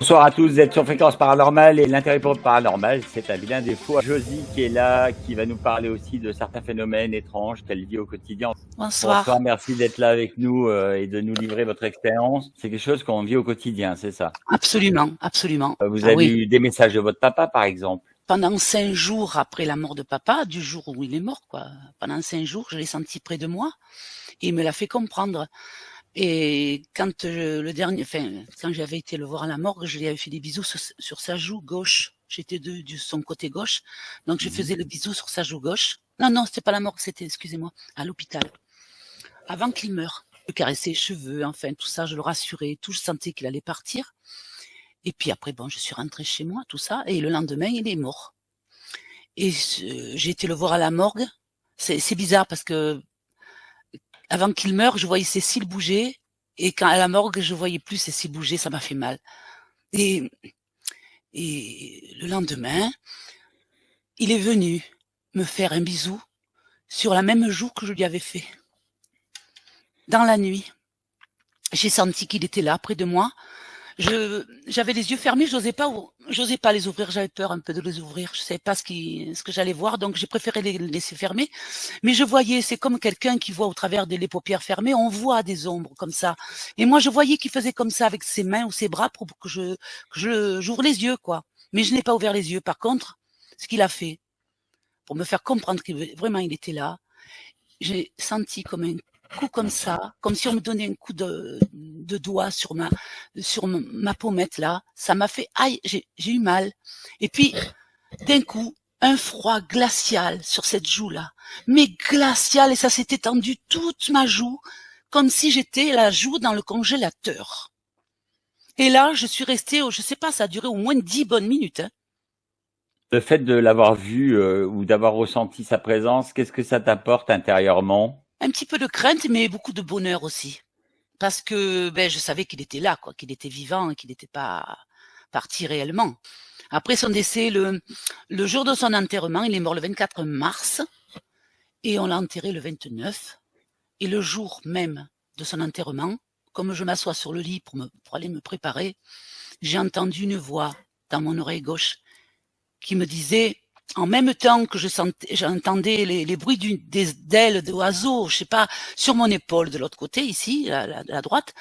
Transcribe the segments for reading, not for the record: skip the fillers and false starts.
Bonsoir à tous, vous êtes sur Fréquence Paranormale et l'intérêt pour le paranormal, c'est un vilain défaut. Josie qui est là, qui va nous parler aussi de certains phénomènes étranges qu'elle vit au quotidien. Bonsoir, Bonsoir. merci d'être là avec nous et de nous livrer votre expérience. C'est quelque chose qu'on vit au quotidien, c'est ça? Absolument, absolument. Vous Ah avez oui. eu des messages de votre papa, par exemple? Pendant 5 jours après la mort de papa, du jour où il est mort, quoi. Pendant 5 jours, je l'ai senti près de moi et il me l'a fait comprendre. Et quand quand j'avais été le voir à la morgue, je lui avais fait des bisous sur sa joue gauche. J'étais de son côté gauche, donc je faisais le bisou sur sa joue gauche. Non, c'était pas la morgue, c'était, excusez-moi, à l'hôpital. Avant qu'il meure, je caressais les cheveux, enfin tout ça, je le rassurais, tout, je sentais qu'il allait partir. Et puis après, bon, je suis rentrée chez moi, tout ça, et le lendemain, il est mort. Et j'ai été le voir à la morgue. C'est bizarre parce que avant qu'il meure, je voyais ses cils bouger, et quand à la morgue, je voyais plus ses cils bouger, ça m'a fait mal. Et, et le lendemain, il est venu me faire un bisou sur la même joue que je lui avais fait. Dans la nuit, j'ai senti qu'il était là, près de moi. J'avais les yeux fermés, j'osais pas les ouvrir, j'avais peur un peu de les ouvrir, je savais pas ce que j'allais voir, donc j'ai préféré les laisser fermés. Mais je voyais, c'est comme quelqu'un qui voit au travers les paupières fermées, on voit des ombres comme ça. Et moi, je voyais qu'il faisait comme ça avec ses mains ou ses bras pour que j'ouvre les yeux, quoi. Mais je n'ai pas ouvert les yeux. Par contre, ce qu'il a fait, pour me faire comprendre que vraiment il était là, j'ai senti comme un coup comme ça, comme si on me donnait un coup de doigt sur ma pommette là. Ça m'a fait aïe, j'ai eu mal. Et puis d'un coup, un froid glacial sur cette joue là, mais glacial, et ça s'est étendu toute ma joue, comme si j'étais la joue dans le congélateur. Et là, je suis restée, je sais pas, ça a duré au moins 10 bonnes minutes. Hein. Le fait de l'avoir vu ou d'avoir ressenti sa présence, qu'est-ce que ça t'apporte intérieurement? Un petit peu de crainte, mais beaucoup de bonheur aussi. Parce que je savais qu'il était là, quoi, qu'il était vivant et qu'il n'était pas parti réellement. Après son décès, le jour de son enterrement, il est mort le 24 mars et on l'a enterré le 29. Et le jour même de son enterrement, comme je m'assois sur le lit pour aller me préparer, j'ai entendu une voix dans mon oreille gauche qui me disait, en même temps que j'entendais les bruits d'ailes d'oiseaux, je sais pas, sur mon épaule de l'autre côté, ici, à la droite,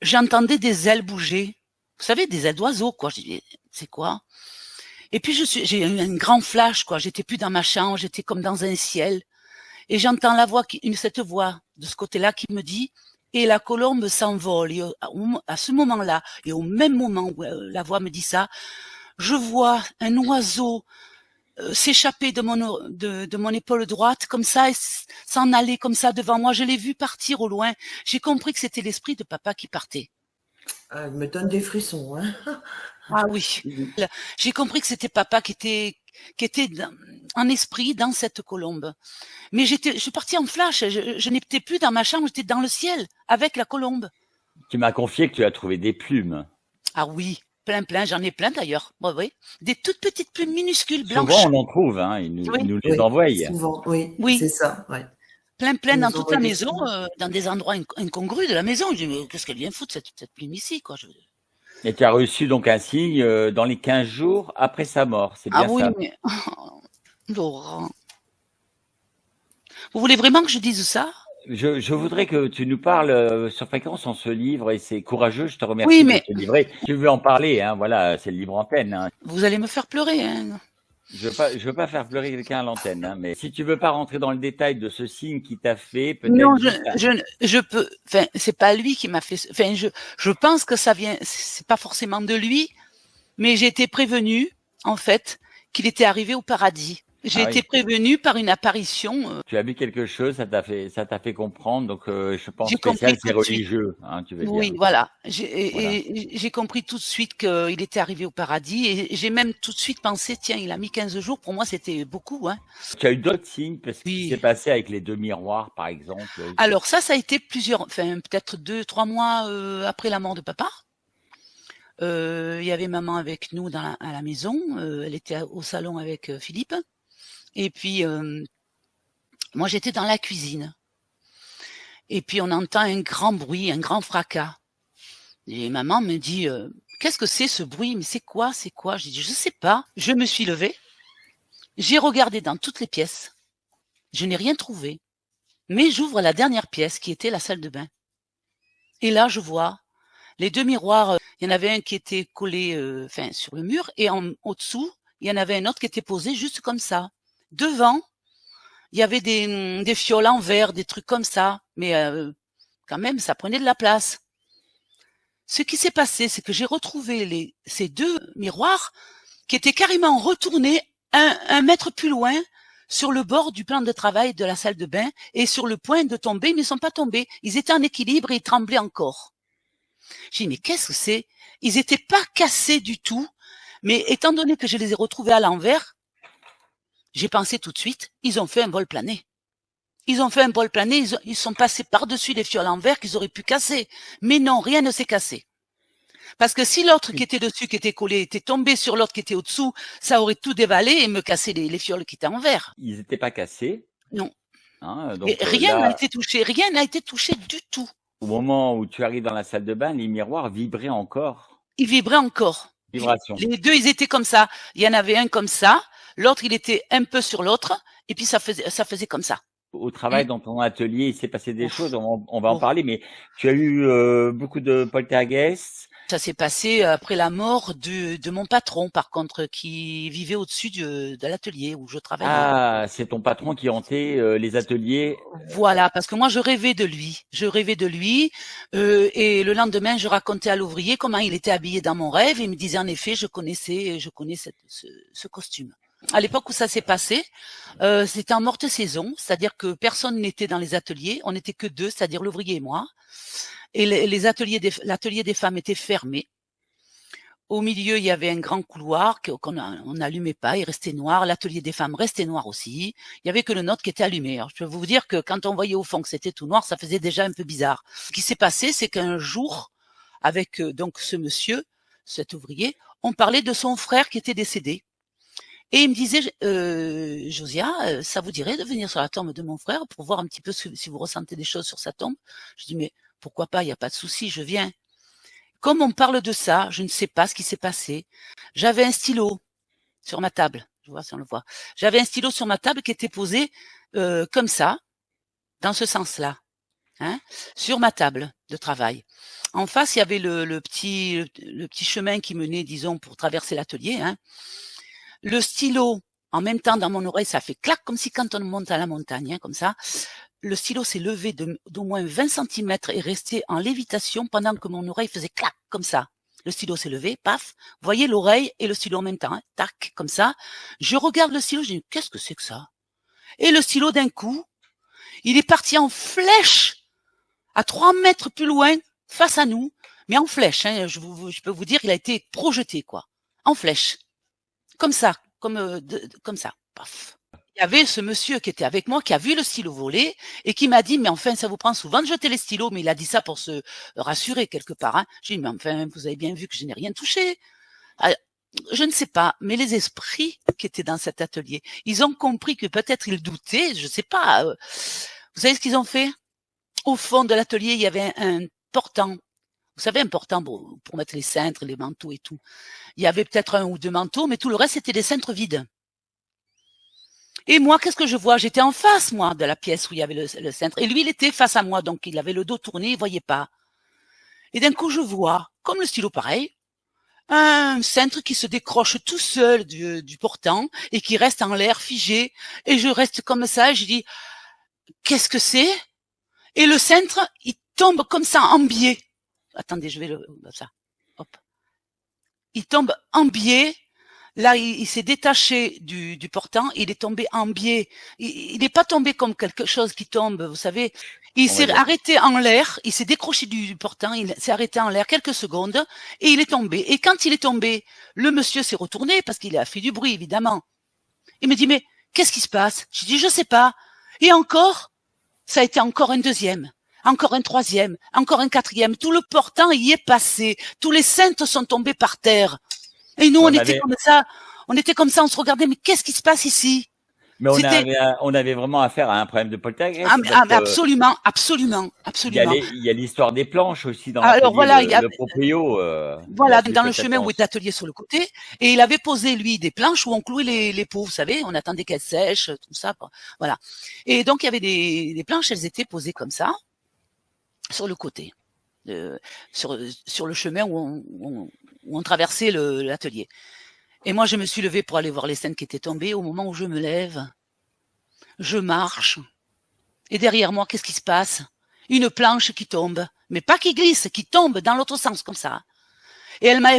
j'entendais des ailes bouger. Vous savez, des ailes d'oiseaux, quoi. Je dis, c'est quoi? Et puis j'ai eu un grand flash, quoi. J'étais plus dans ma chambre, j'étais comme dans un ciel. Et j'entends cette voix de ce côté-là qui me dit, et la colombe s'envole. Et à ce moment-là, et au même moment où la voix me dit ça, je vois un oiseau s'échapper de mon épaule droite, comme ça, et s'en aller comme ça devant moi. Je l'ai vu partir au loin. J'ai compris que c'était l'esprit de papa qui partait. Elle me donne des frissons, hein. Ah oui. J'ai compris que c'était papa qui était en esprit dans cette colombe. Mais je suis partie en flash. Je n'étais plus dans ma chambre, j'étais dans le ciel avec la colombe. Tu m'as confié que tu as trouvé des plumes. Ah oui, plein, j'en ai plein d'ailleurs. Oui. Des toutes petites plumes minuscules blanches. Souvent, on en trouve, hein, ils nous les envoient. Souvent, oui. C'est ça, ouais. Plein dans toute la maison, dans des endroits incongrus de la maison. Je dis, mais qu'est-ce qu'elle vient foutre cette plume ici, quoi. Et tu as reçu donc un signe dans les 15 jours après sa mort, c'est bien ça? Ah oui, mais Laurent, vous voulez vraiment que je dise ça? Je voudrais que tu nous parles sur Fréquence, on se livre et c'est courageux, je te remercie Oui, mais de te livrer. Tu veux en parler, hein, voilà, c'est le libre antenne. Hein. vous allez me faire pleurer, hein. Je veux pas faire pleurer quelqu'un à l'antenne, hein, mais si tu veux pas rentrer dans le détail de ce signe qui t'a fait, peut-être. Non, je peux. Enfin, c'est pas lui qui m'a fait. Enfin, je pense que ça vient. C'est pas forcément de lui, mais j'ai été prévenue en fait qu'il était arrivé au paradis. J'ai été prévenue par une apparition. Tu as vu quelque chose, ça t'a fait comprendre. Donc, je pense J'ai compris spécial, c'est tout de suite. religieux, hein, tu veux dire. Oui, voilà. J'ai compris tout de suite qu'il était arrivé au paradis et j'ai même tout de suite pensé, tiens, il a mis 15 jours. Pour moi, c'était beaucoup, hein. Tu as eu d'autres signes, parce que Oui. ce qui s'est passé avec les 2 miroirs, par exemple. Alors ça a été peut-être 2-3 mois après la mort de papa. Il y avait maman avec nous à la maison. Elle était au salon avec Philippe. Et puis, moi, j'étais dans la cuisine. Et puis, on entend un grand bruit, un grand fracas. Et maman me dit, qu'est-ce que c'est ce bruit? Mais c'est quoi? C'est quoi? J'ai dit, je sais pas. Je me suis levée. J'ai regardé dans toutes les pièces. Je n'ai rien trouvé. Mais j'ouvre la dernière pièce qui était la salle de bain. Et là, je vois les 2 miroirs. Il y en avait un qui était collé sur le mur et au-dessous, il y en avait un autre qui était posé juste comme ça. Devant, il y avait des fioles en verre, des trucs comme ça. Mais quand même, ça prenait de la place. Ce qui s'est passé, c'est que j'ai retrouvé ces 2 miroirs qui étaient carrément retournés un mètre plus loin sur le bord du plan de travail de la salle de bain et sur le point de tomber, ils ne sont pas tombés. Ils étaient en équilibre et ils tremblaient encore. J'ai dit, mais qu'est-ce que c'est? Ils étaient pas cassés du tout, mais étant donné que je les ai retrouvés à l'envers, j'ai pensé tout de suite, ils ont fait un vol plané. Ils ont fait un vol plané, ils sont passés par-dessus les fioles en verre qu'ils auraient pu casser. Mais non, rien ne s'est cassé. Parce que si l'autre qui était dessus, qui était collé, était tombé sur l'autre qui était au-dessous, ça aurait tout dévalé et me cassé les fioles qui étaient en verre. Ils n'étaient pas cassés? Non. Donc, et rien n'a été touché, rien n'a été touché du tout. Au moment où tu arrives dans la salle de bain, les miroirs vibraient encore? Ils vibraient encore. Vibration. Les 2, ils étaient comme ça. Il y en avait un comme ça, l'autre, il était un peu sur l'autre, et puis ça faisait comme ça. Au travail, dans ton atelier, il s'est passé des choses, on va en parler, mais tu as eu beaucoup de poltergeists? Ça s'est passé après la mort de mon patron, par contre, qui vivait au-dessus de l'atelier où je travaillais. Ah, c'est ton patron qui hantait les ateliers? Voilà, parce que moi, je rêvais de lui. Et le lendemain, je racontais à l'ouvrier comment il était habillé dans mon rêve. Et il me disait, en effet, je connais ce costume. À l'époque où ça s'est passé, c'était en morte saison, c'est-à-dire que personne n'était dans les ateliers. On n'était que 2, c'est-à-dire l'ouvrier et moi. Et l'atelier des femmes était fermé. Au milieu, il y avait un grand couloir qu'on n'allumait pas, il restait noir. L'atelier des femmes restait noir aussi. Il y avait que le nôtre qui était allumé. Alors, je peux vous dire que quand on voyait au fond que c'était tout noir, ça faisait déjà un peu bizarre. Ce qui s'est passé, c'est qu'un jour, avec donc ce monsieur, cet ouvrier, on parlait de son frère qui était décédé. Et il me disait, Josia, ça vous dirait de venir sur la tombe de mon frère pour voir un petit peu si vous ressentez des choses sur sa tombe? Je dis, mais pourquoi pas, il n'y a pas de souci, je viens. Comme on parle de ça, je ne sais pas ce qui s'est passé. J'avais un stylo sur ma table. Je vois si on le voit. J'avais un stylo sur ma table qui était posé comme ça, dans ce sens-là, sur ma table de travail. En face, il y avait le petit chemin qui menait, disons, pour traverser l'atelier. Le stylo, en même temps, dans mon oreille, ça fait clac, comme si quand on monte à la montagne, comme ça. Le stylo s'est levé d'au moins 20 cm et resté en lévitation pendant que mon oreille faisait clac, comme ça. Le stylo s'est levé, paf. Vous voyez l'oreille et le stylo en même temps, tac, comme ça. Je regarde le stylo, je dis, qu'est-ce que c'est que ça? Et le stylo, d'un coup, il est parti en flèche, à 3 mètres plus loin, face à nous, mais en flèche, je peux vous dire, il a été projeté, quoi. En flèche. Comme ça, comme ça, paf. Il y avait ce monsieur qui était avec moi, qui a vu le stylo voler et qui m'a dit, mais enfin, ça vous prend souvent de jeter les stylos, mais il a dit ça pour se rassurer quelque part. J'ai dit, mais enfin, vous avez bien vu que je n'ai rien touché. Je ne sais pas, mais les esprits qui étaient dans cet atelier, ils ont compris que peut-être ils doutaient, je ne sais pas. Vous savez ce qu'ils ont fait? Au fond de l'atelier, il y avait un portant. Vous savez, un portant pour mettre les cintres, les manteaux et tout. Il y avait peut-être 1 ou 2 manteaux, mais tout le reste, c'était des cintres vides. Et moi, qu'est-ce que je vois? J'étais en face, moi, de la pièce où il y avait le cintre. Et lui, il était face à moi, donc il avait le dos tourné, il voyait pas. Et d'un coup, je vois, comme le stylo pareil, un cintre qui se décroche tout seul du portant et qui reste en l'air figé. Et je reste comme ça, et je dis, qu'est-ce que c'est? Et le cintre, il tombe comme ça en biais. Attendez, je vais ça. Hop. Il tombe en biais. Là, il s'est détaché du portant, il est tombé en biais. Il n'est pas tombé comme quelque chose qui tombe, vous savez. Il s'est arrêté en l'air, il s'est décroché du portant, il s'est arrêté en l'air quelques secondes et il est tombé. Et quand il est tombé, le monsieur s'est retourné parce qu'il a fait du bruit, évidemment. Il me dit, mais qu'est-ce qui se passe? Je dis, je sais pas. Et encore, ça a été encore un deuxième, encore un troisième, encore un quatrième. Tout le portant y est passé. Tous les cintres sont tombés par terre. Et nous, on était comme ça, on se regardait, mais qu'est-ce qui se passe ici? Mais C'était on avait vraiment affaire à un problème de poltergeist, ah, parce mais que absolument, absolument, absolument. il y a l'histoire des planches aussi dans Alors l'atelier. voilà, il y a Le proprio, il a voilà, plus dans sa le chemin où tapance. est l'atelier sur le côté, et il avait posé, lui, des planches où on clouait les pots, vous savez, on attendait qu'elles sèchent, tout ça, quoi. Voilà. Et donc, il y avait des planches, elles étaient posées comme ça, sur le côté, sur le chemin où on traversait l'atelier. Et moi, je me suis levée pour aller voir les scènes qui étaient tombées. Au moment où je me lève, je marche, et derrière moi, qu'est-ce qui se passe? Une planche qui tombe, mais pas qui glisse, qui tombe dans l'autre sens, comme ça. Et elle m'a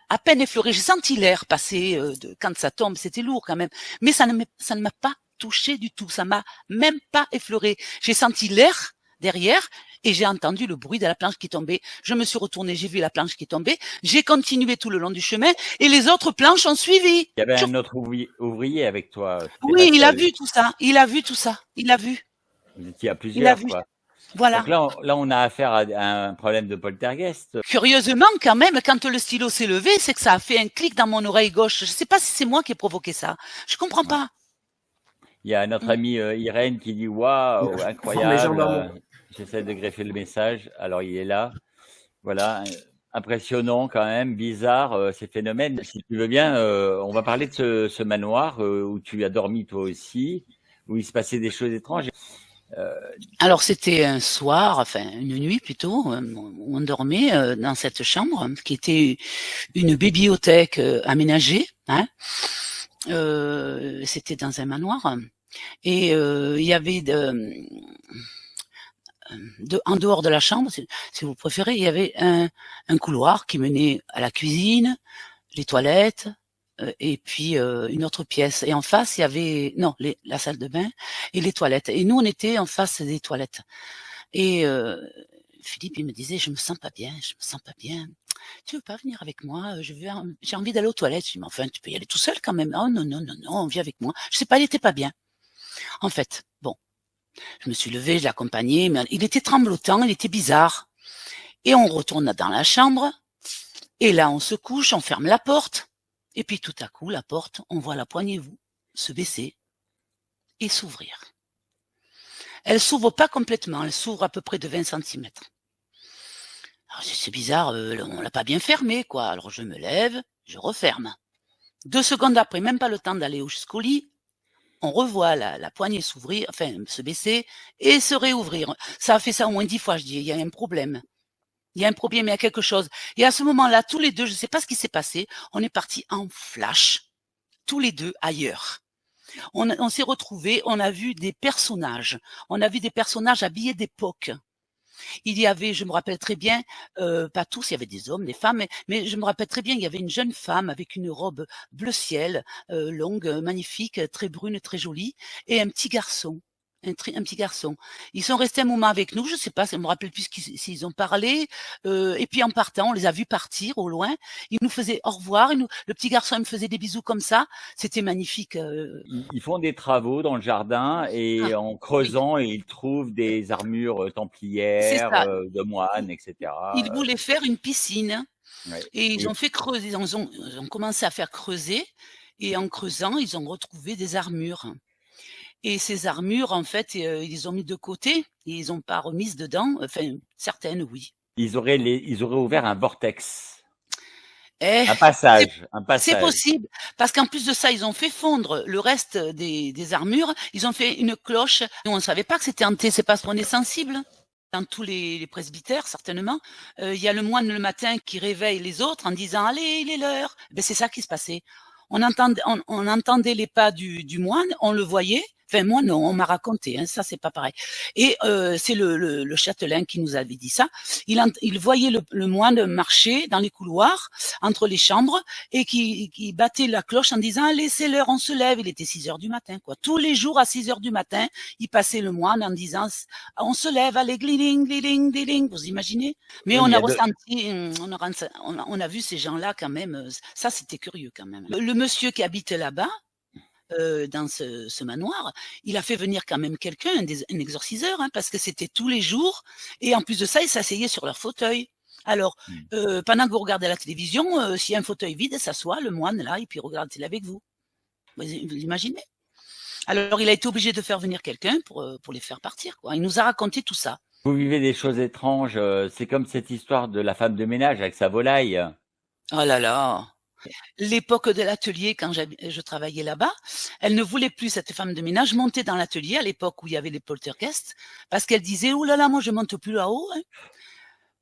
à peine effleuré. J'ai senti l'air passer quand ça tombe. C'était lourd quand même. Mais ça ne m'a pas touché du tout. Ça m'a même pas effleuré. J'ai senti l'air derrière et j'ai entendu le bruit de la planche qui tombait. Je me suis retournée, j'ai vu la planche qui tombait. J'ai continué tout le long du chemin et les autres planches ont suivi. Il y avait un autre ouvrier avec toi. T'étais Oui, pas il a seul. vu tout ça. Il a vu tout ça. Il a vu. Vous étiez à Il a plusieurs, vu. quoi. Voilà. Donc là, on a affaire à un problème de poltergeist. Curieusement, quand même, quand le stylo s'est levé, c'est que ça a fait un clic dans mon oreille gauche. Je ne sais pas si c'est moi qui ai provoqué ça. Je comprends Ouais. pas. Il y a notre amie Irène qui dit waouh, incroyable. J'essaie de greffer le message. Alors il est là. Voilà, impressionnant quand même, bizarre ces phénomènes. Si tu veux bien, on va parler de ce manoir où tu as dormi toi aussi, où il se passait des choses étranges. Alors c'était un soir, enfin une nuit plutôt, où on dormait dans cette chambre qui était une bibliothèque aménagée. Hein. C'était dans un manoir et il y avait en dehors de la chambre, si vous préférez, il y avait un couloir qui menait à la cuisine, les toilettes, et puis une autre pièce. Et en face, il y avait la salle de bain et les toilettes. Et nous, on était en face des toilettes. Et Philippe, il me disait, je me sens pas bien. Tu veux pas venir avec moi? J'ai envie d'aller aux toilettes. Je dis, mais enfin, tu peux y aller tout seul quand même. Oh non, viens avec moi. Je sais pas, il était pas bien. En fait, bon, je me suis levée, je l'accompagnais, mais il était tremblotant, il était bizarre. Et on retourne dans la chambre. Et là, on se couche, on ferme la porte. Et puis tout à coup, la porte, on voit la poignée se baisser et s'ouvrir. Elle s'ouvre pas complètement, elle s'ouvre à peu près de 20 cm. Alors c'est bizarre, on l'a pas bien fermée, quoi. Alors je me lève, je referme. 2 secondes après, même pas le temps d'aller jusqu'au lit, on revoit la poignée s'ouvrir, enfin se baisser et se réouvrir. Ça a fait ça au moins 10 fois, je dis, il y a un problème. Il y a un problème, il y a quelque chose. Et à ce moment-là, tous les deux, je ne sais pas ce qui s'est passé, on est partis en flash, tous les deux ailleurs. On s'est retrouvés, on a vu des personnages. On a vu des personnages habillés d'époque. Il y avait, je me rappelle très bien, pas tous, il y avait des hommes, des femmes, mais je me rappelle très bien, il y avait une jeune femme avec une robe bleu ciel, longue, magnifique, très brune, très jolie, et un petit garçon. Un petit garçon. Ils sont restés un moment avec nous, je sais pas, je me rappelle plus s'ils ont parlé, et puis en partant, on les a vus partir au loin. Ils nous faisaient au revoir, le petit garçon il me faisait des bisous comme ça, c'était magnifique. Ils font des travaux dans le jardin et en Oui, creusant, ils trouvent des armures c'est templières, ça. de moines, etc. Ils voulaient faire une piscine. Ouais. Et ils Et ont fait creuser, ils ont commencé à faire creuser, et en creusant, ils ont retrouvé des armures. Et ces armures, en fait, ils les ont mis de côté, et ils n'ont pas remises dedans, enfin, certaines, oui. ils auraient ouvert un vortex, Eh, un c'est passage. possible, parce qu'en plus de ça, ils ont fait fondre le reste des armures, ils ont fait une cloche. Nous, on ne savait pas que c'était hanté, c'est parce qu'on est sensible. Dans tous les presbytères, certainement, il y a le moine le matin qui réveille les autres en disant allez, il est l'heure. Ben, c'est ça qui se passait. On entendait les pas du moine, on le voyait. Enfin, moi, non, on m'a raconté, hein, ça, c'est pas pareil. Et c'est le châtelain qui nous avait dit ça. Il voyait le moine marcher dans les couloirs, entre les chambres, et qui battait la cloche en disant allez, c'est l'heure, on se lève. Il était 6 heures du matin, quoi. Tous les jours à 6 heures du matin, il passait le moine en disant on se lève, allez, gliling, gliling, gliling. Vous imaginez? Mais Oui, on mais il y a a de ressenti, on a vu ces gens-là quand même. Ça, c'était curieux quand même. Le monsieur qui habite là-bas, dans ce manoir, il a fait venir quand même quelqu'un, un exorciseur, hein, parce que c'était tous les jours. Et en plus de ça, il s'asseyait sur leur fauteuil. Alors, pendant que vous regardez la télévision, s'il y a un fauteuil vide, s'assoit le moine là, et puis il regarde la télé avec vous. Vous imaginez? Alors, il a été obligé de faire venir quelqu'un pour les faire partir, quoi. Il nous a raconté tout ça. Vous vivez des choses étranges. C'est comme cette histoire de la femme de ménage avec sa volaille. Oh là là. L'époque de l'atelier, quand je travaillais là-bas, elle ne voulait plus, cette femme de ménage, monter dans l'atelier à l'époque où il y avait les poltergeists, parce qu'elle disait, oh là là, moi je monte plus là-haut, hein,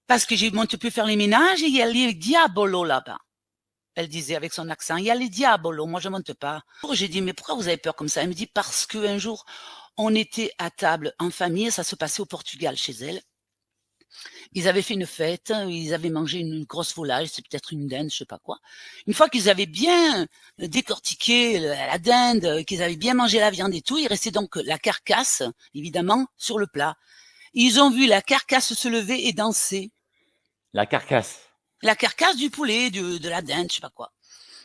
parce que je monte plus faire les ménages et il y a les diabolos là-bas. Elle disait avec son accent, il y a les diabolos, moi je monte pas. J'ai dit, mais pourquoi vous avez peur comme ça? Elle me dit, parce qu'un jour, on était à table en famille, ça se passait au Portugal chez elle. Ils avaient fait une fête, ils avaient mangé une grosse volaille, c'est peut-être une dinde, je sais pas quoi. Une fois qu'ils avaient bien décortiqué la dinde, qu'ils avaient bien mangé la viande et tout, il restait donc la carcasse, évidemment, sur le plat. Ils ont vu la carcasse se lever et danser. La carcasse? La carcasse du poulet, de la dinde, je sais pas quoi.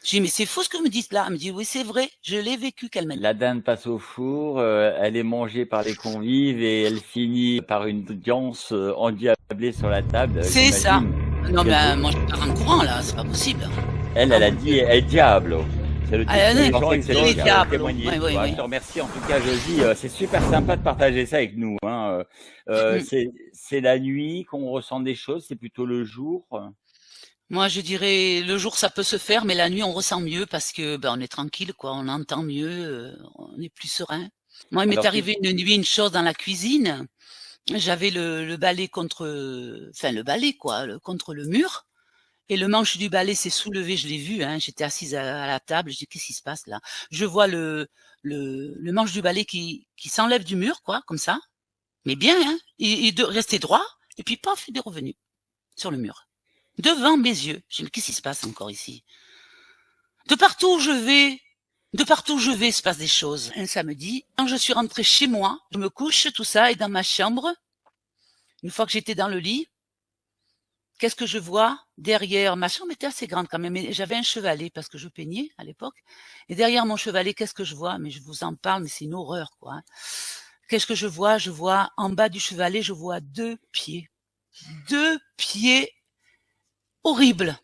J'ai dit, mais c'est faux ce que vous me dites là. Elle me dit, oui, c'est vrai, je l'ai vécu, qu'elle m'a dit. La dinde passe au four, elle est mangée par les convives et elle finit par une audience endiablée sur la table. C'est ça. Non, mais moi, je pars en courant là, c'est pas possible. Elle a dit, El Diablo. C'est le titre Les Diablo. témoigner. Oui, Je te remercie en tout cas, Josie. C'est super sympa de partager ça avec nous. Hein. C'est la nuit qu'on ressent des choses, c'est plutôt le jour. Moi, je dirais le jour ça peut se faire, mais la nuit on ressent mieux parce que on est tranquille, quoi. On entend mieux, on est plus serein. Moi, il m'est arrivé une nuit une chose dans la cuisine. J'avais le balai contre, enfin le balai quoi, contre le mur, et le manche du balai s'est soulevé. Je l'ai vu, hein. J'étais assise à la table. Je dis qu'est-ce qui se passe là? Je vois le manche du balai qui s'enlève du mur, quoi, comme ça. Mais bien, hein. Il restait droit, et puis paf, il est revenu sur le mur. Devant mes yeux. Je dis, mais qu'est-ce qui se passe encore ici? De partout où je vais, il se passe des choses. Un samedi, quand je suis rentrée chez moi, je me couche, tout ça, et dans ma chambre, une fois que j'étais dans le lit, qu'est-ce que je vois? Derrière, ma chambre était assez grande quand même, mais j'avais un chevalet parce que je peignais à l'époque. Et derrière mon chevalet, qu'est-ce que je vois? Mais je vous en parle, mais c'est une horreur, quoi. Qu'est-ce que je vois? Je vois, en bas du chevalet, je vois 2 pieds. 2 pieds horribles.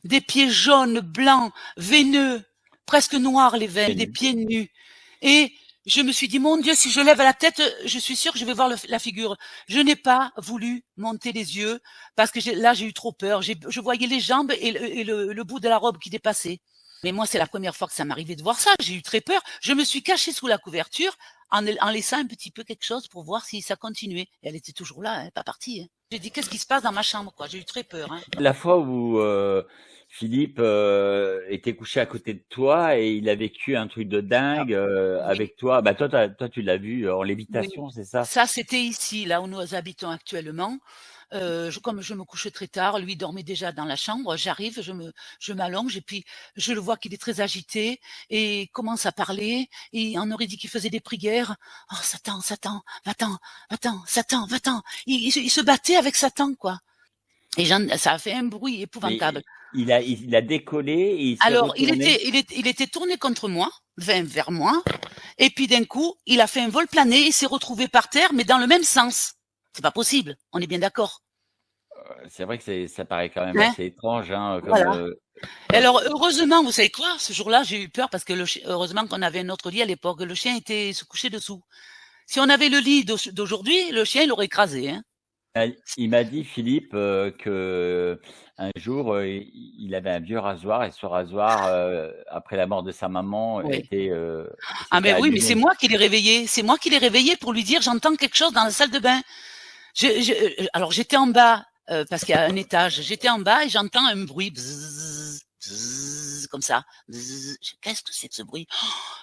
Des pieds jaunes, blancs, veineux, presque noirs les veines, des pieds nus. Et je me suis dit, mon Dieu, si je lève la tête, je suis sûre que je vais voir la figure. Je n'ai pas voulu monter les yeux parce que là, j'ai eu trop peur. Je voyais les jambes et le bout de la robe qui dépassait. Mais moi, c'est la première fois que ça m'arrivait de voir ça. J'ai eu très peur. Je me suis cachée sous la couverture en laissant un petit peu quelque chose pour voir si ça continuait. Et elle était toujours là, hein, pas partie. Hein. J'ai dit, qu'est-ce qui se passe dans ma chambre, quoi? J'ai eu très peur. Hein. La fois où Philippe était couché à côté de toi et il a vécu un truc de dingue avec toi. Bah toi, tu l'as vu en lévitation, c'est ça? Ça, c'était ici, là où nous habitons actuellement. Comme je me couche très tard, lui dormait déjà dans la chambre. J'arrive, je m'allonge et puis je le vois qu'il est très agité et commence à parler. Et on aurait dit qu'il faisait des prières. Oh Satan, Satan, va-t'en, va-t'en, Satan, va-t'en. Il se battait avec Satan, quoi. Et ça a fait un bruit épouvantable. Il a décollé et il s'est Alors, retourné. il était tourné contre moi, vers moi, et puis d'un coup, il a fait un vol plané, il s'est retrouvé par terre, mais dans le même sens. C'est pas possible, on est bien d'accord. C'est vrai que ça paraît quand même assez étrange. Hein, comme, voilà. Alors, heureusement, vous savez quoi? Ce jour-là, j'ai eu peur parce que heureusement qu'on avait un autre lit à l'époque. Le chien se couchait dessous. Si on avait le lit d'aujourd'hui, le chien, il l'aurait écrasé. Hein. Il m'a dit, Philippe, que un jour, il avait un vieux rasoir et ce rasoir, après la mort de sa maman, était. Ah mais oui, mais c'est moi qui l'ai réveillé. C'est moi qui l'ai réveillé pour lui dire j'entends quelque chose dans la salle de bain. Alors j'étais en bas parce qu'il y a un étage. J'étais en bas et j'entends un bruit bzzz, bzzz, comme ça. Qu'est-ce que c'est que ce bruit?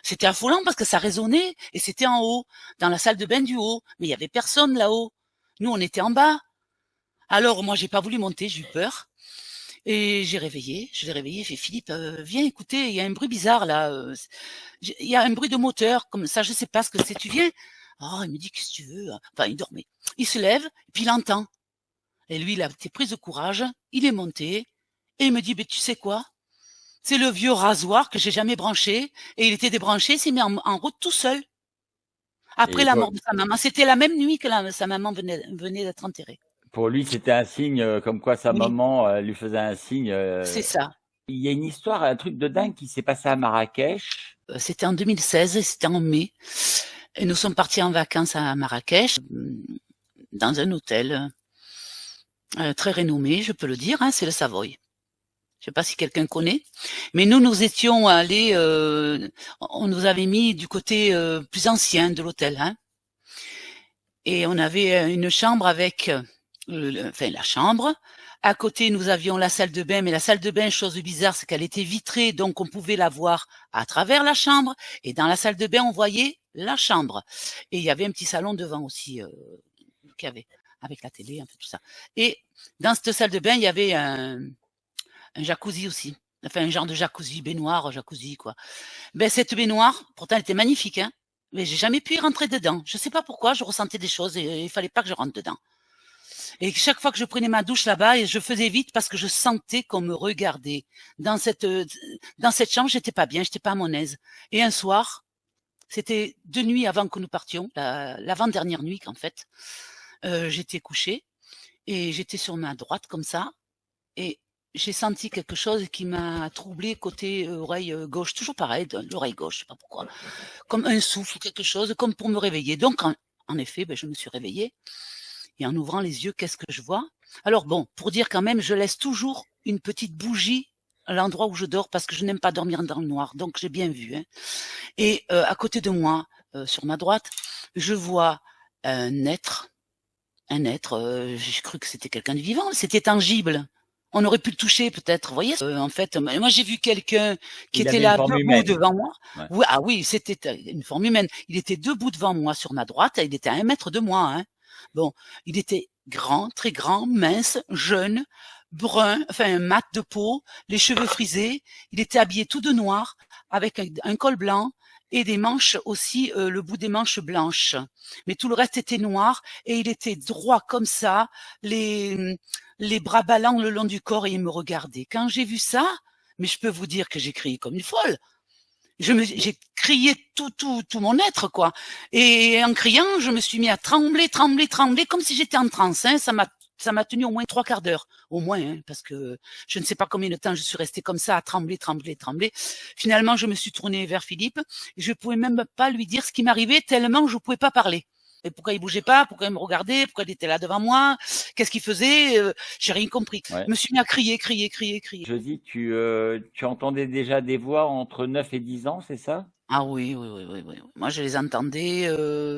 C'était affolant parce que ça résonnait et c'était en haut, dans la salle de bain du haut. Mais il y avait personne là-haut. Nous, on était en bas. Alors, moi, j'ai pas voulu monter, j'ai eu peur. Et je l'ai réveillé, j'ai fait Philippe, viens écouter, il y a un bruit bizarre là. Il y a un bruit de moteur, comme ça, je sais pas ce que c'est, tu viens? Oh, il me dit, qu'est-ce que tu veux? Enfin, il dormait. Il se lève, et puis il entend. Et lui, il a été pris de courage, il est monté, et il me dit, mais tu sais quoi? C'est le vieux rasoir que j'ai jamais branché, et il était débranché, il s'est mis en route tout seul. Après la mort de sa maman. C'était la même nuit que sa maman venait d'être enterrée. Pour lui, c'était un signe comme quoi sa maman lui faisait un signe. C'est ça. Il y a une histoire, un truc de dingue qui s'est passé à Marrakech. c'était en 2016, c'était en mai. Et nous sommes partis en vacances à Marrakech, dans un hôtel très renommé, je peux le dire, hein, c'est le Savoy. Je sais pas si quelqu'un connaît, mais nous étions allés, on nous avait mis du côté plus ancien de l'hôtel, hein, et on avait une chambre avec, la chambre. À côté, nous avions la salle de bain, mais la salle de bain, chose bizarre, c'est qu'elle était vitrée, donc on pouvait la voir à travers la chambre. Et dans la salle de bain, on voyait la chambre. Et il y avait un petit salon devant aussi, qu'il y avait, avec la télé, un peu tout ça. Et dans cette salle de bain, il y avait un jacuzzi aussi. Enfin, un genre de jacuzzi, baignoire, jacuzzi, quoi. Ben, cette baignoire, pourtant, elle était magnifique, hein. Mais j'ai jamais pu y rentrer dedans. Je sais pas pourquoi, je ressentais des choses et il fallait pas que je rentre dedans. Et chaque fois que je prenais ma douche là-bas, je faisais vite parce que je sentais qu'on me regardait. Dans cette chambre, j'étais pas bien, j'étais pas à mon aise. Et un soir, c'était 2 nuits avant que nous partions, l'avant-dernière nuit qu'en fait, j'étais couchée et j'étais sur ma droite comme ça et j'ai senti quelque chose qui m'a troublée côté oreille gauche, toujours pareil, l'oreille gauche, je sais pas pourquoi, comme un souffle ou quelque chose, comme pour me réveiller. Donc, en effet, je me suis réveillée. Et en ouvrant les yeux, qu'est-ce que je vois? Alors bon, pour dire quand même, je laisse toujours une petite bougie à l'endroit où je dors parce que je n'aime pas dormir dans le noir. Donc j'ai bien vu. Hein. Et à côté de moi, sur ma droite, je vois un être. J'ai cru que c'était quelqu'un de vivant. C'était tangible. On aurait pu le toucher peut-être. Vous voyez, en fait, moi j'ai vu quelqu'un qui était là debout devant moi. Ouais. Oui, ah oui, c'était une forme humaine. Il était debout devant moi sur ma droite. Il était à 1 mètre de moi. Hein. Bon, il était grand, très grand, mince, jeune, brun, enfin mat de peau, les cheveux frisés. Il était habillé tout de noir, avec un col blanc et des manches aussi, le bout des manches blanches. Mais tout le reste était noir et il était droit comme ça, les bras ballants le long du corps et il me regardait. Quand j'ai vu ça, mais je peux vous dire que j'ai crié comme une folle. J'ai crié tout mon être, quoi. Et en criant, je me suis mis à trembler, comme si j'étais en transe, hein. Ça m'a tenu au moins 3/4 d'heure. Au moins, hein, parce que je ne sais pas combien de temps je suis restée comme ça, à trembler. Finalement, je me suis tournée vers Philippe. Et je pouvais même pas lui dire ce qui m'arrivait tellement je pouvais pas parler. Et pourquoi il bougeait pas, pourquoi il me regardait, pourquoi il était là devant moi, qu'est-ce qu'il faisait, j'ai rien compris. Ouais. Je me suis mis à crier. Je dis, tu entendais déjà des voix entre 9 et 10 ans, c'est ça? Ah oui. Moi, je les entendais,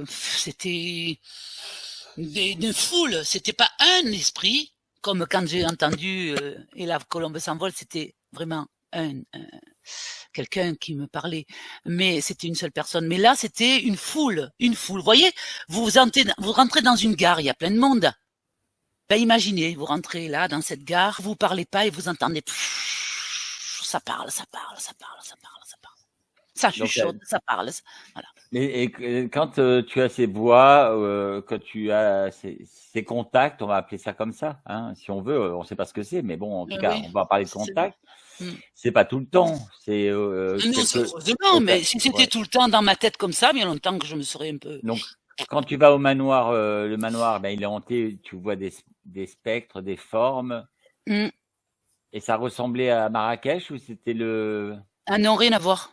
c'était une foule, c'était pas un esprit, comme quand j'ai entendu et la colombe s'envole, c'était vraiment quelqu'un qui me parlait, mais c'était une seule personne. Mais là, c'était une foule. Vous voyez, vous rentrez dans une gare, il y a plein de monde. Ben, imaginez, vous rentrez là, dans cette gare, vous parlez pas et vous entendez, ça parle. Ça chuchote, ça parle. Voilà. Et quand tu as ces voix, quand tu as ces contacts, on va appeler ça comme ça, hein, si on veut, on ne sait pas ce que c'est, mais bon, en tout cas, on va parler de contact. C'est pas tout le temps. C'est heureusement, mais si c'était tout le temps dans ma tête comme ça, bien longtemps que je me serais un peu. Donc, quand tu vas au manoir, le manoir, ben, il est hanté, tu vois des spectres, des formes. Et ça ressemblait à Marrakech ou c'était le. Ah non, rien à voir.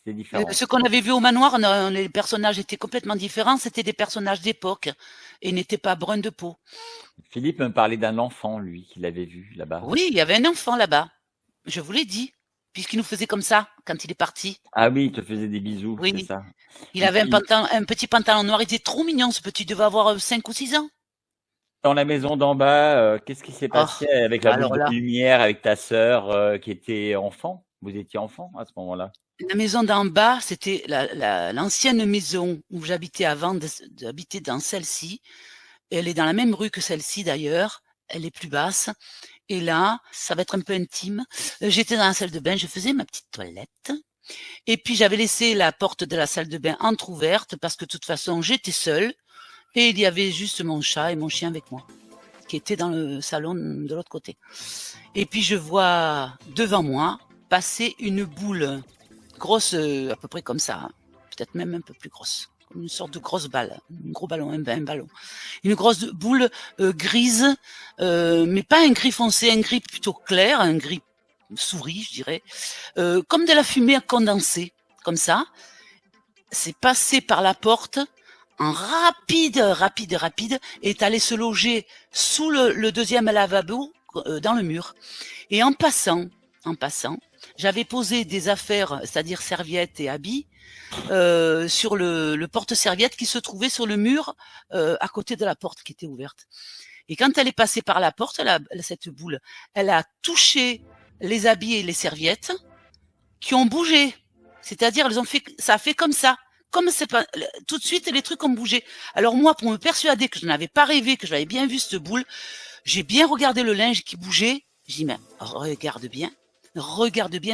C'est différent. Ce qu'on avait vu au manoir, les personnages étaient complètement différents. C'était des personnages d'époque et n'étaient pas bruns de peau. Philippe me parlait d'un enfant, lui, qu'il avait vu là-bas. Oui, il y avait un enfant là-bas. Je vous l'ai dit, puisqu'il nous faisait comme ça quand il est parti. Ah oui, il te faisait des bisous, oui. C'est ça. Il avait un petit pantalon noir. Il était trop mignon, ce petit. Il devait avoir 5 ou 6 ans. Dans la maison d'en bas, qu'est-ce qui s'est passé avec la boule de lumière, avec ta sœur qui était enfant? Vous étiez enfant à ce moment-là? La maison d'en bas, c'était l'ancienne maison où j'habitais avant d'habiter dans celle-ci. Elle est dans la même rue que celle-ci d'ailleurs. Elle est plus basse. Et là, ça va être un peu intime. J'étais dans la salle de bain, je faisais ma petite toilette. Et puis j'avais laissé la porte de la salle de bain entrouverte parce que de toute façon, j'étais seule. Et il y avait juste mon chat et mon chien avec moi, qui étaient dans le salon de l'autre côté. Et puis je vois devant moi passer une boule grosse, à peu près comme ça, peut-être même un peu plus grosse, comme une sorte de grosse balle, un gros ballon, un ballon. Une grosse boule grise, mais pas un gris foncé, un gris plutôt clair, un gris souris, je dirais, comme de la fumée condensée, comme ça. C'est passé par la porte en rapide, et est allé se loger sous le deuxième lavabo dans le mur. Et en passant, j'avais posé des affaires, c'est-à-dire serviettes et habits, sur le porte-serviette qui se trouvait sur le mur à côté de la porte qui était ouverte. Et quand elle est passée par la porte, cette boule, elle a touché les habits et les serviettes qui ont bougé. C'est-à-dire, ça a fait comme ça. Comme c'est pas, tout de suite, les trucs ont bougé. Alors moi, pour me persuader que je n'avais pas rêvé, que j'avais bien vu cette boule, j'ai bien regardé le linge qui bougeait. J'ai dit, mais regarde bien,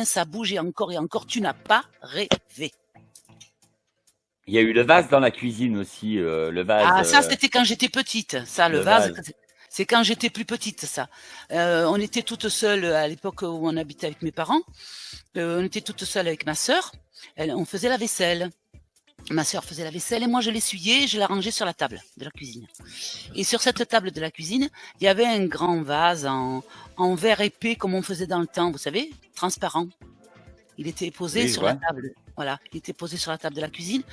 ça bouge et encore, tu n'as pas rêvé. Il y a eu le vase dans la cuisine aussi, le vase. Ah, ça, c'était quand j'étais petite. Ça, le vase. C'est quand j'étais plus petite, ça. On était toutes seules à l'époque où on habitait avec mes parents. On était toutes seules avec ma sœur. On faisait la vaisselle. Ma sœur faisait la vaisselle et moi je l'essuyais et je la rangeais sur la table de la cuisine. Et sur cette table de la cuisine, il y avait un grand vase en verre épais comme on faisait dans le temps, vous savez, transparent. Il était posé sur la table. Voilà, il était posé sur la table de la cuisine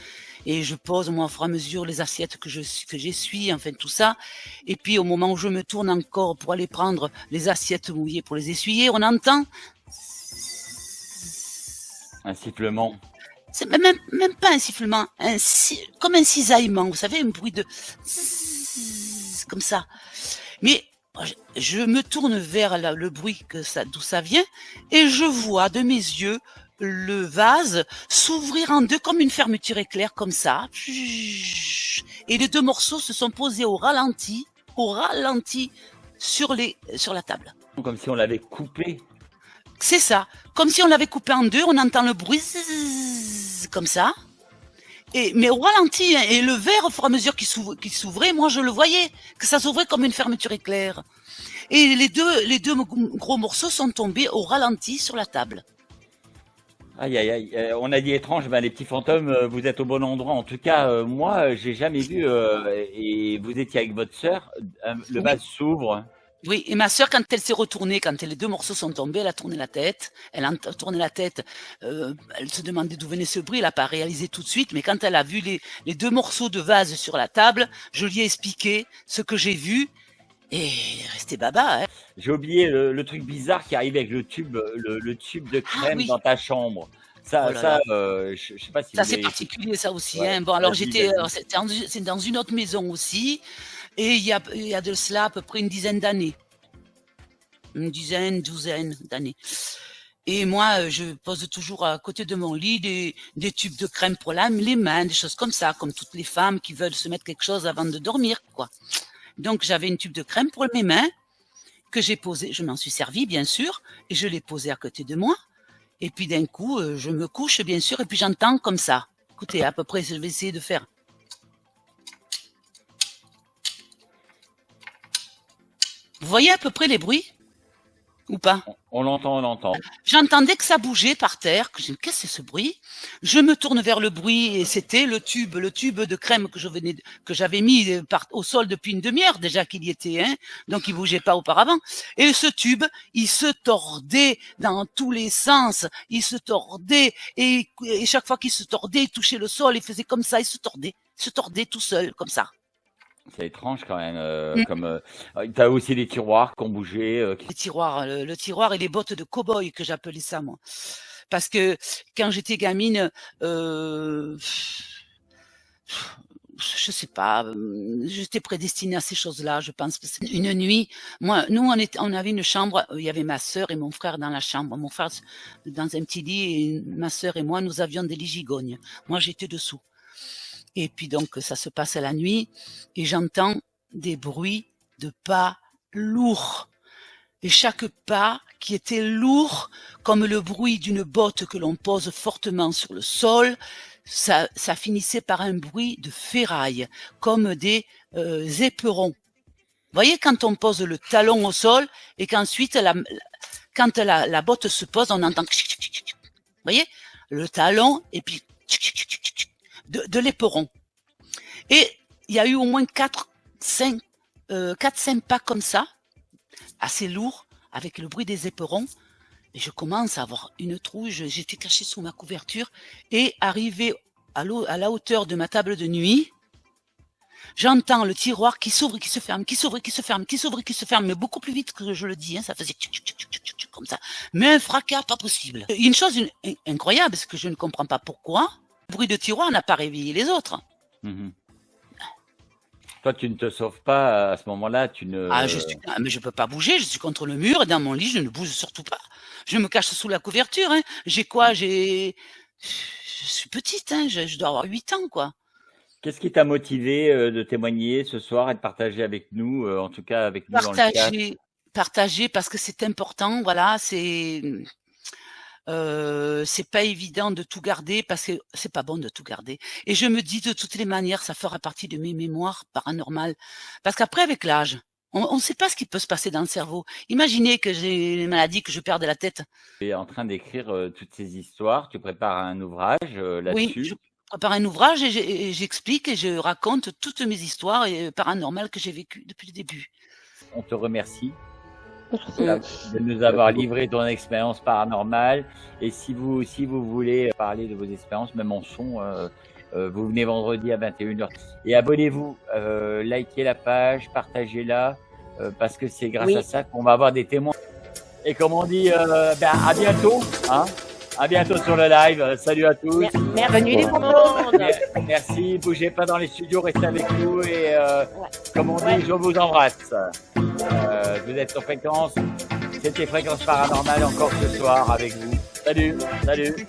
et je pose moi au fur et à mesure les assiettes que j'essuie, enfin tout ça. Et puis au moment où je me tourne encore pour aller prendre les assiettes mouillées pour les essuyer, on entend un sifflement. C'est même pas un sifflement, comme un cisaillement, vous savez, un bruit de comme ça. Mais je me tourne vers le bruit d'où ça vient et je vois de mes yeux le vase s'ouvrir en deux comme une fermeture éclair, comme ça. Et les deux morceaux se sont posés au ralenti sur la table. Comme si on l'avait coupé. C'est ça, comme si on l'avait coupé en deux, on entend le bruit comme ça. Mais au ralenti, hein, et le verre, au fur et à mesure qu'il s'ouvrait, moi je le voyais, que ça s'ouvrait comme une fermeture éclair. Et les deux gros morceaux sont tombés au ralenti sur la table. Aïe, aïe, aïe. On a dit étrange, ben, les petits fantômes, vous êtes au bon endroit. En tout cas, moi, j'ai jamais vu, et vous étiez avec votre sœur, le vase s'ouvre. Oui, et ma sœur, quand elle s'est retournée, quand les deux morceaux sont tombés, elle a tourné la tête. Elle a tourné la tête. Elle se demandait d'où venait ce bruit. Elle n'a pas réalisé tout de suite. Mais quand elle a vu les deux morceaux de vase sur la table, je lui ai expliqué ce que j'ai vu. Et elle est restée baba. Hein. J'ai oublié le truc bizarre qui arrivait avec le tube de crème dans ta chambre. Ça, je sais pas si ça c'est particulier, ça aussi. Ouais. Hein. Bon, alors c'est dans une autre maison aussi. Et il y a de cela à peu près une dizaine d'années. Douzaine d'années. Et moi, je pose toujours à côté de mon lit des tubes de crème pour les mains, des choses comme ça, comme toutes les femmes qui veulent se mettre quelque chose avant de dormir, quoi. Donc, j'avais une tube de crème pour mes mains que j'ai posée. Je m'en suis servi, bien sûr, et je l'ai posée à côté de moi. Et puis, d'un coup, je me couche, bien sûr, et puis j'entends comme ça. Écoutez, à peu près, je vais essayer de faire. Vous voyez à peu près les bruits ou pas? On l'entend. J'entendais que ça bougeait par terre. Qu'est-ce que c'est ce bruit? Je me tourne vers le bruit et c'était le tube de crème que j'avais mis au sol depuis une demi-heure déjà qu'il y était, hein. Donc il bougeait pas auparavant. Et ce tube, il se tordait dans tous les sens. Il se tordait et chaque fois qu'il se tordait, il touchait le sol, il faisait comme ça, il se tordait tout seul comme ça. C'est étrange quand même. T'as aussi les tiroirs qui ont bougé. Les tiroirs, le tiroir et les bottes de cow-boy que j'appelais ça moi. Parce que quand j'étais gamine, je sais pas, j'étais prédestinée à ces choses-là. Je pense que c'est une nuit. Nous on avait une chambre. Il y avait ma sœur et mon frère dans la chambre. Mon frère dans un petit lit et ma sœur et moi nous avions des lits gigognes. Moi j'étais dessous. Et puis donc ça se passe à la nuit et j'entends des bruits de pas lourds. Et chaque pas qui était lourd, comme le bruit d'une botte que l'on pose fortement sur le sol, ça finissait par un bruit de ferraille, comme des éperons. Vous voyez quand on pose le talon au sol et qu'ensuite quand la botte se pose, on entend. Vous voyez le talon et puis de l'éperon. Et il y a eu au moins 4-5 pas comme ça, assez lourds, avec le bruit des éperons. Et je commence à avoir une trouille, j'étais cachée sous ma couverture et arrivé à la hauteur de ma table de nuit, j'entends le tiroir qui s'ouvre et qui se ferme, qui s'ouvre et qui se ferme, qui s'ouvre et qui se ferme, mais beaucoup plus vite que je le dis, hein, ça faisait tchic, tchic, tchic, tchic, tchic, comme ça. Mais un fracas pas possible. Une chose incroyable, c'est que je ne comprends pas pourquoi le bruit de tiroir n'a pas réveillé les autres. Toi, tu ne te sauves pas à ce moment-là, tu ne... Mais je peux pas bouger, je suis contre le mur, et dans mon lit, je ne bouge surtout pas. Je me cache sous la couverture, hein. J'ai quoi? Je suis petite, hein, je dois avoir 8 ans, quoi. Qu'est-ce qui t'a motivé de témoigner ce soir et de partager avec nous, en tout cas avec nous dans le chat? Partager parce que c'est important, voilà, c'est pas évident de tout garder parce que c'est pas bon de tout garder. Et je me dis de toutes les manières, ça fera partie de mes mémoires paranormales. Parce qu'après, avec l'âge, on ne sait pas ce qui peut se passer dans le cerveau. Imaginez que j'ai une maladie, que je perde la tête. Tu es en train d'écrire toutes ces histoires, tu prépares un ouvrage là-dessus. Oui, je prépare un ouvrage et j'explique et je raconte toutes mes histoires paranormales que j'ai vécues depuis le début. On te remercie de nous avoir livré ton expérience paranormale. Et si vous voulez parler de vos expériences, même en son, vous venez vendredi à 21h. Et abonnez-vous, likez la page, partagez-la, parce que c'est grâce à ça qu'on va avoir des témoins. Et comme on dit, à bientôt, hein. À bientôt sur le live. Salut à tous. Bienvenue les monde. Merci. Bougez pas dans les studios, restez avec nous et comme on dit, je vous embrasse. Vous êtes sur Fréquence. C'était Fréquence Paranormale encore ce soir avec vous. Salut.